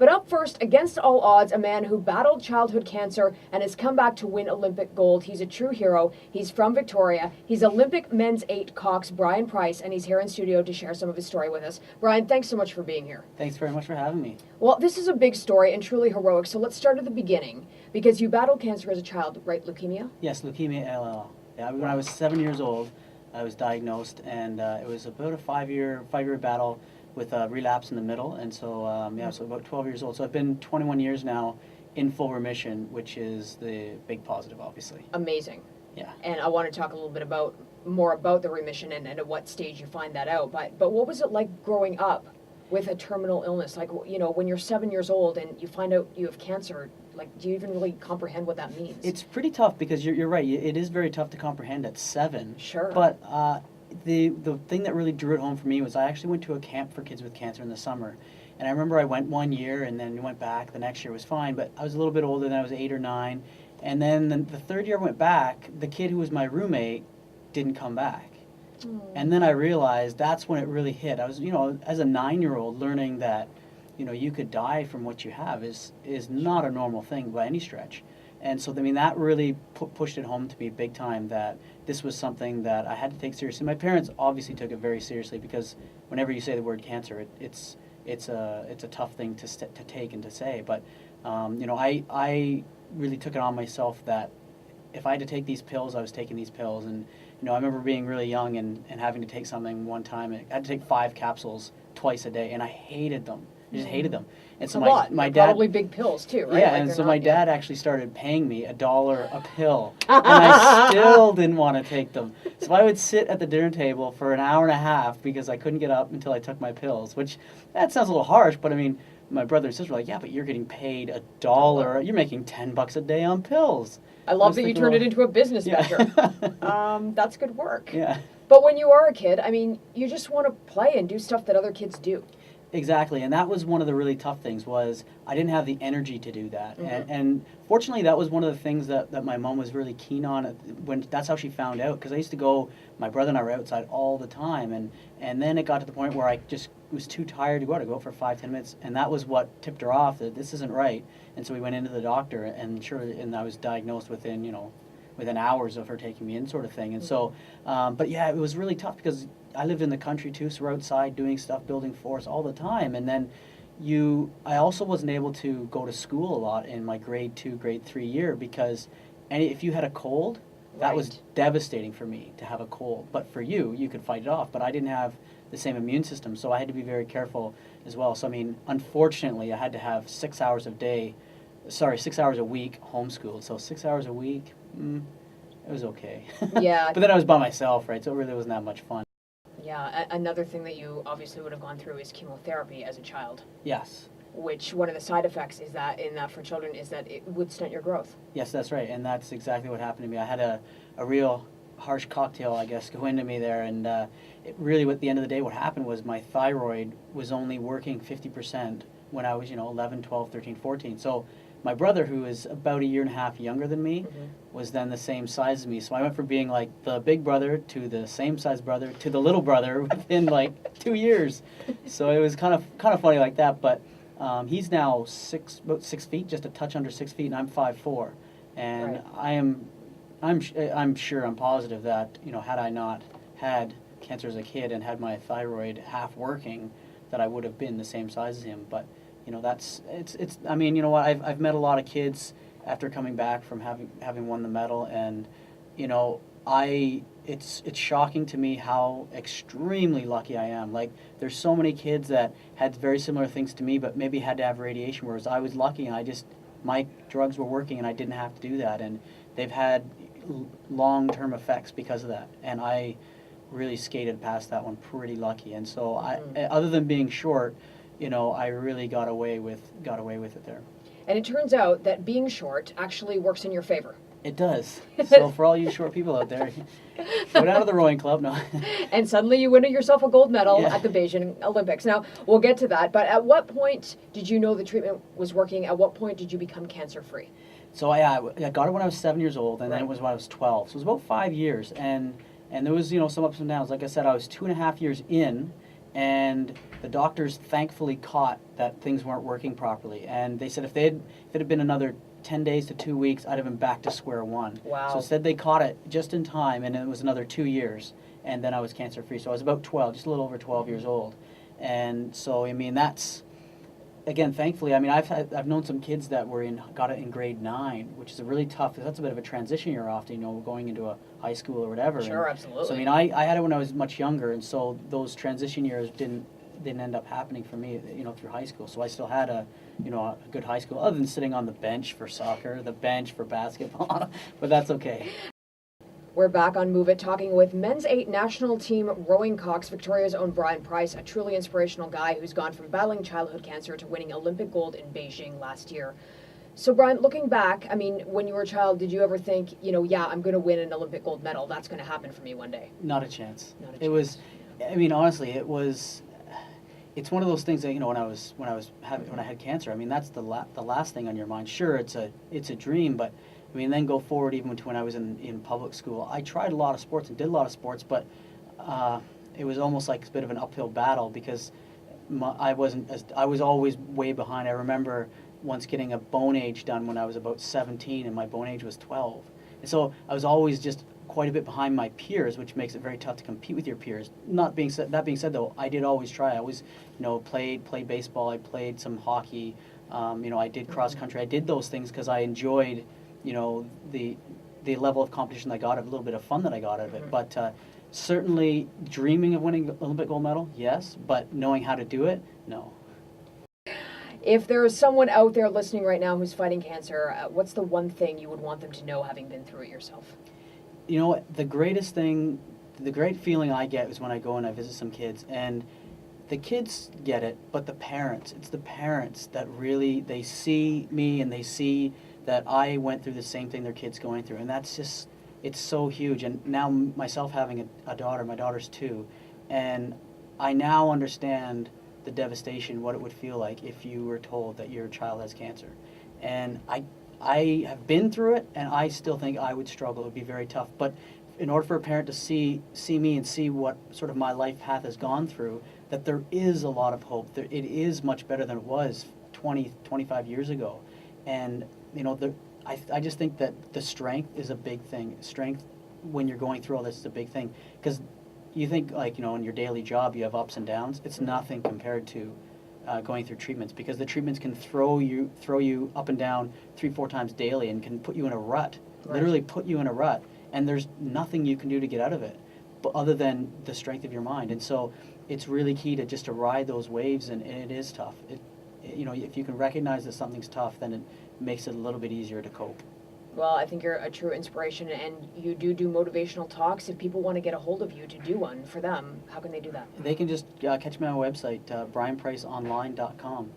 But up first, against all odds, a man who battled childhood cancer and has come back to win Olympic gold. He's a true hero. He's from Victoria. He's Olympic men's 8 cox, Brian Price, and he's here in studio to share some of his story with us. Brian, thanks so much for being here. Thanks very much for having me. Well, this is a big story and truly heroic, so let's start at the beginning. Because you battled cancer as a child, right? Leukemia? Yes, leukemia LL. Yeah, when I was 7 years old, I was diagnosed, and it was about a five-year battle with a relapse in the middle, and so so about 12 years old. So I've been 21 years now in full remission, which is the big positive, obviously. Amazing. Yeah. And I want to talk a little bit more about the remission and at what stage you find that out. But what was it like growing up with a terminal illness? Like, you know, when you're 7 years old and you find out you have cancer, like, do you even really comprehend what that means? It's pretty tough because you're right. It is very tough to comprehend at 7. Sure. But the thing that really drew it home for me was I actually went to a camp for kids with cancer in the summer. And I remember I went 1 year and then went back. The next year was fine, but I was a little bit older, then I was 8 or 9. And then the third year I went back, the kid who was my roommate didn't come back. And then I realized that's when it really hit. I was, you know, as a 9-year-old learning that, you know, you could die from what you have is not a normal thing by any stretch. And so, I mean, that really pushed it home to me big time that this was something that I had to take seriously. My parents obviously took it very seriously because whenever you say the word cancer, it's a tough thing to take and to say. But, you know, I really took it on myself that if I had to take these pills, I was taking these pills. And, you know, I remember being really young and having to take something one time. I had to take 5 capsules twice a day, and I hated them. I just hated them. And so my dad, probably big pills too, right? Yeah, like and so my dad actually started paying me $1 a pill, and I still didn't want to take them. So I would sit at the dinner table for an hour and a half because I couldn't get up until I took my pills. Which that sounds a little harsh, but I mean, my brother and sister were like, "Yeah, but you're getting paid $1. You're making $10 a day on pills." I love that you turned it into a business venture. That's good work. Yeah. But when you are a kid, I mean, you just want to play and do stuff that other kids do. Exactly, and that was one of the really tough things was I didn't have the energy to do that. And fortunately, that was one of the things that my mom was really keen on when that's how she found out, because I used to go, my brother and I were outside all the time, and then it got to the point where I just was too tired to go out. I'd go out for 5-10 minutes, and that was what tipped her off that this isn't right. And so we went into the doctor, and I was diagnosed within hours of her taking me in, sort of thing. And so, but yeah, it was really tough because I lived in the country too, so we're outside doing stuff, building forts all the time. And then I also wasn't able to go to school a lot in my grade 2, grade 3 year because if you had a cold, that was devastating for me to have a cold. But for you could fight it off. But I didn't have the same immune system, so I had to be very careful as well. So I mean, unfortunately, I had to have 6 hours a week homeschooled. So 6 hours a week, it was okay. Yeah. But then I was by myself, right? So it really wasn't that much fun. Yeah, another thing that you obviously would have gone through is chemotherapy as a child. Yes. Which one of the side effects is that for children is that it would stunt your growth. Yes, that's right, and that's exactly what happened to me. I had a real harsh cocktail, I guess, go into me there, and it really, at the end of the day, what happened was my thyroid was only working 50% when I was, 11, 12, 13, 14. So my brother, who is about a year and a half younger than me, was then the same size as me. So I went from being like the big brother to the same size brother to the little brother within like 2 years. So it was kind of funny like that. But he's now about 6 feet, just a touch under 6 feet, and I'm 5'4". And right. I'm sure, I'm positive that had I not had cancer as a kid and had my thyroid half working, that I would have been the same size as him. But it's I mean, you know what, I've met a lot of kids after coming back from having won the medal, and it's shocking to me how extremely lucky I am. Like, there's so many kids that had very similar things to me but maybe had to have radiation, whereas I was lucky and my drugs were working and I didn't have to do that, and they've had long-term effects because of that, and I really skated past that one pretty lucky. And so other than being short, I really got away with it there. And it turns out that being short actually works in your favor. It does. So for all you short people out there, go down to the rowing club. No. And suddenly you win yourself a gold medal at the Beijing Olympics. Now, we'll get to that, but at what point did you know the treatment was working? At what point did you become cancer-free? So I got it when I was 7 years old, and then it was when I was 12. So it was about 5 years, and there was some ups and downs. Like I said, I was 2.5 years in, and the doctors thankfully caught that things weren't working properly, and they said if it had been another 10 days to 2 weeks, I'd have been back to square one. Wow. So instead they caught it just in time, and it was another 2 years, and then I was cancer free. So I was about 12, just a little over 12 years old. And so, I mean, that's, again, thankfully, I mean, I've known some kids that got it in grade 9, which is a really tough, that's a bit of a transition year often, going into a high school or whatever. Sure, and absolutely. So, I mean, I had it when I was much younger, and so those transition years didn't end up happening for me, through high school. So I still had a good high school, other than sitting on the bench for soccer, the bench for basketball, but that's okay. We're back on Move It, talking with men's 8 national team rowing cox, Victoria's own Brian Price, a truly inspirational guy who's gone from battling childhood cancer to winning Olympic gold in Beijing last year. So, Brian, looking back, I mean, when you were a child, did you ever think, yeah, I'm going to win an Olympic gold medal? That's going to happen for me one day. Not a chance. Not a chance. It was, I mean, honestly, it's one of those things that when I had cancer. I mean, that's the last thing on your mind. Sure, it's a dream, but I mean, then go forward even to when I was in public school. I tried a lot of sports and did a lot of sports, but it was almost like a bit of an uphill battle because I was always way behind. I remember once getting a bone age done when I was about 17, and my bone age was 12, and so I was always just quite a bit behind my peers, which makes it very tough to compete with your peers. That being said, though, I did always try. I always, played baseball. I played some hockey. I did cross country. I did those things because I enjoyed, the level of competition I got, a little bit of fun that I got out of it. But certainly dreaming of winning Olympic gold medal, yes. But knowing how to do it, no. If there is someone out there listening right now who's fighting cancer, what's the one thing you would want them to know, having been through it yourself? The great feeling I get is when I go and I visit some kids, and the kids get it, but it's the parents that really, they see me and they see that I went through the same thing their kid's going through, and that's just, it's so huge. And now myself having a daughter, my daughter's 2, and I now understand the devastation, what it would feel like if you were told that your child has cancer. And I have been through it, and I still think I would struggle. It would be very tough. But in order for a parent to see me and see what sort of my life path has gone through, that there is a lot of hope. It is much better than it was 20, 25 years ago. And, I just think that the strength is a big thing. Strength when you're going through all this is a big thing. Because you think, in your daily job you have ups and downs. It's nothing compared to going through treatments, because the treatments can throw you up and down 3-4 times daily and can put you in a rut, literally put you in a rut, and there's nothing you can do to get out of it, but other than the strength of your mind. And so it's really key to ride those waves, and it is tough. If you can recognize that something's tough, then it makes it a little bit easier to cope. Well, I think you're a true inspiration, and you do motivational talks. If people want to get a hold of you to do one for them, how can they do that? They can just catch me on my website, brianpriceonline.com.